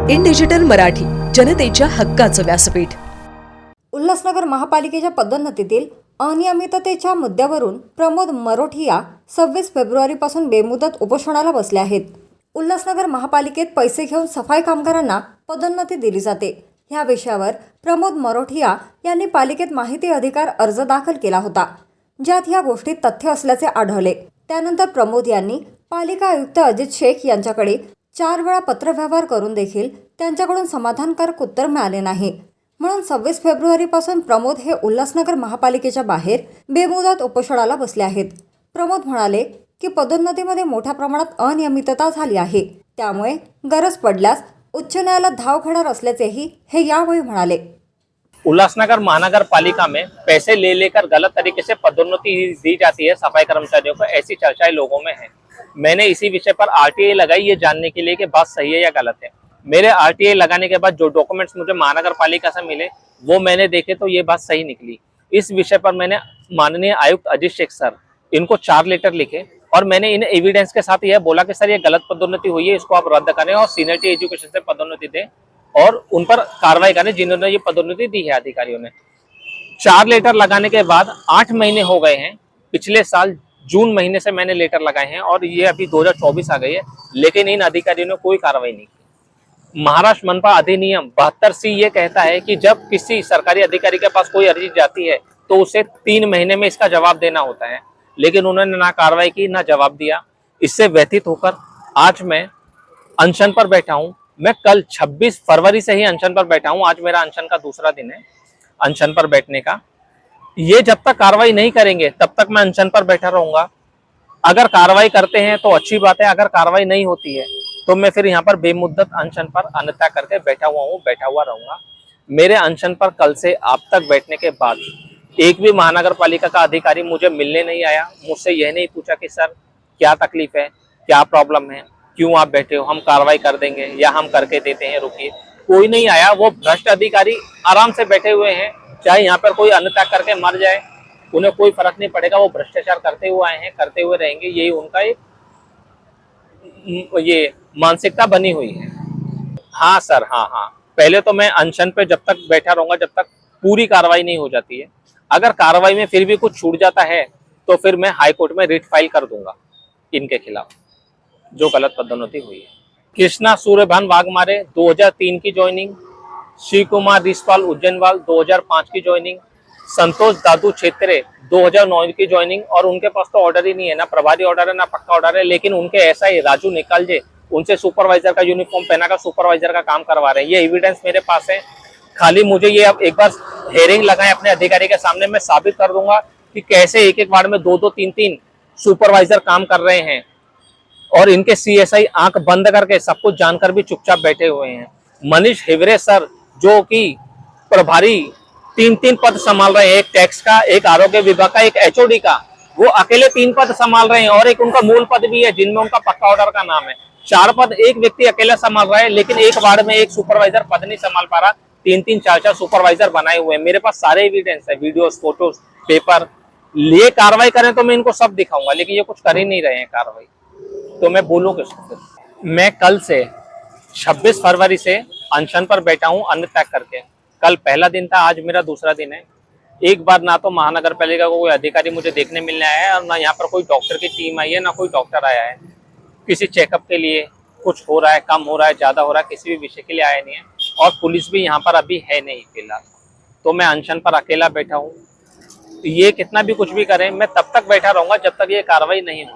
इन digital Marathi, जनतेच्या हक्काचं व्यासपीठ. उल्हासनगर महापालिकेच्या पदोन्नतीतील अनियमिततेच्या मुद्द्यावरून प्रमोद मरोठिया 26 फेब्रुवारीपासून बेमुदत उपोषणाला बसले आहेत. उल्हासनगर महापालिकेत पैसे घेऊन सफाई कामगारांना पदोन्नती दिली जाते. ह्या विषयावर प्रमोद मरोठिया यांनी पालिकेत माहिती अधिकार अर्ज दाखल केला होता, ज्यात ह्या गोष्टीत तथ्य असल्याचे आढळले. त्यानंतर प्रमोद यांनी पालिका आयुक्त अजित शेख यांच्याकडे 4 वेळा पत्रव्यवहार करून देखील त्यांच्याकडून समाधानकारक उत्तर मिळाले नाही. म्हणून 26 फेब्रुवारीपासून प्रमोद हे उल्हासनगर महापालिकेच्या बाहेर बेमुदत उपोषणाला बसले आहेत. प्रमोद म्हणाले की पदोन्नतीमध्ये मोठ्या प्रमाणात अनियमितता झाली आहे, त्यामुळे गरज पडल्यास उच्च न्यायालयात धाव घेणार असल्याचेही हे यावेळी म्हणाले. उल्लासनगर महानगर पालिका में पैसे ले लेकर गलत तरीके से पदोन्नति दी जाती है सफाई कर्मचारियों को, ऐसी चर्चाएं लोगों में है। मैंने इसी विषय पर आरटीआई लगाई ये जानने के लिए कि बात सही है या गलत है। मेरे आरटीआई लगाने के बाद जो डॉक्यूमेंट्स मुझे महानगर पालिका से मिले वो मैंने देखे तो ये बात सही निकली। इस विषय पर मैंने माननीय आयुक्त अजित शेख सर इनको 4 लेटर लिखे और मैंने इन एविडेंस के साथ यह बोला कि सर ये गलत पदोन्नति हुई है, इसको आप रद्द करें और सीनियरिटी एजुकेशन से पदोन्नति दें और उन पर कार्रवाई करें जिन्होंने ये पदोन्नति दी है अधिकारियों ने। 4 लेटर लगाने के बाद 8 महीने हो गए हैं। पिछले साल जून महीने से मैंने लेटर लगाए हैं और ये अभी 2024 आ गई है, लेकिन इन अधिकारियों ने कोई कार्रवाई नहीं की। महाराष्ट्र मनपा अधिनियम 72C ये कहता है कि जब किसी सरकारी अधिकारी के पास कोई अर्जी जाती है तो उसे 3 महीने में इसका जवाब देना होता है, लेकिन उन्होंने ना कार्रवाई की ना जवाब दिया। इससे व्यथित होकर आज मैं अनशन पर बैठा हूँ। मैं कल 26 फरवरी से ही अनशन पर बैठा हूँ। आज मेरा अनशन का दूसरा दिन है अनशन पर बैठने का। ये जब तक कार्रवाई नहीं करेंगे तब तक मैं अनशन पर बैठा रहूंगा। अगर कार्रवाई करते हैं तो अच्छी बात है, अगर कार्रवाई नहीं होती है तो मैं फिर यहाँ पर बेमुद्दत अनशन पर अन्यथा करके बैठा हुआ रहूंगा। मेरे अनशन पर कल से आप तक बैठने के बाद एक भी महानगर पालिका का अधिकारी मुझे मिलने नहीं आया, मुझसे यह नहीं पूछा कि सर क्या तकलीफ है, क्या प्रॉब्लम है, क्यों आप बैठे हो, हम कार्रवाई कर देंगे या हम करके देते हैं, रुकिए। कोई नहीं आया। वो भ्रष्ट अधिकारी आराम से बैठे हुए हैं, चाहे यहाँ पर कोई अन्यथा करके मर जाए उन्हें कोई फर्क नहीं पड़ेगा। वो भ्रष्टाचार करते हुए आए हैं, करते हुए रहेंगे। यही उनका एक ये मानसिकता बनी हुई है। हाँ सर, हाँ, पहले तो मैं अनशन पे जब तक बैठा रहूंगा जब तक पूरी कार्रवाई नहीं हो जाती है। अगर कार्रवाई में फिर भी कुछ छूट जाता है तो फिर मैं हाई कोर्ट में रिट फाइल कर दूंगा इनके खिलाफ जो गलत पदोन्नति हुई है। कृष्णा सूर्यभान वाघमारे 2003 की ज्वाइनिंग, श्री कुमार रिसपाल उज्जैनवाल 2005 की ज्वाइनिंग, संतोष दादू छेत्रे 2009 की ज्वाइनिंग। और उनके पास तो ऑर्डर ही नहीं है, ना प्रभारी ऑर्डर है ना पक्का ऑर्डर है, लेकिन उनके ऐसा ही राजू निकालजे उनसे सुपरवाइजर का यूनिफॉर्म पहनाकर सुपरवाइजर का काम करवा रहे हैं। ये एविडेंस मेरे पास है। खाली मुझे ये अब एक बार हेयरिंग लगाएं अपने अधिकारी के सामने, मैं साबित कर दूंगा कि कैसे एक वार्ड में 2-2, 3-3 सुपरवाइजर काम कर रहे हैं और इनके सीएसआई आंख बंद करके सब कुछ जानकर भी चुपचाप बैठे हुए हैं। मनीष हिवरे सर जो कि प्रभारी 3-3 पद संभाल रहे हैं, एक टैक्स का, एक आरोग्य विभाग का, एक एचओडी का, वो अकेले 3 पद संभाल रहे हैं और एक उनका मूल पद भी है जिनमें उनका पक्का ऑर्डर का नाम है। 4 पद एक व्यक्ति अकेला संभाल रहा है, लेकिन एक वार्ड में एक सुपरवाइजर पद नहीं संभाल पा रहा। 3-3, 4-4 सुपरवाइजर बनाए हुए हैं। मेरे पास सारे एविडेंस है, वीडियोस, फोटोज, पेपर। ये कार्रवाई करें तो मैं इनको सब दिखाऊंगा, लेकिन ये कुछ कर ही नहीं रहे हैं कार्रवाई, तो मैं बोलूं किसको। मैं कल से 26 फरवरी से अनशन पर बैठा हूं अन्न त्याग करके। कल पहला दिन था, आज मेरा दूसरा दिन है। एक बार ना तो महानगर पालिका को कोई अधिकारी मुझे देखने मिलने आया है और ना यहाँ पर कोई डॉक्टर की टीम आई है, ना कोई डॉक्टर आया है किसी चेकअप के लिए। कुछ हो रहा है, कम हो रहा है, ज्यादा हो रहा है, किसी भी विषय के लिए आया नहीं है और पुलिस भी यहाँ पर अभी है नहीं फिलहाल। तो मैं अनशन पर अकेला बैठा हूँ। ये कितना भी कुछ भी करें मैं तब तक बैठा रहूंगा जब तक ये कार्रवाई नहीं होगी।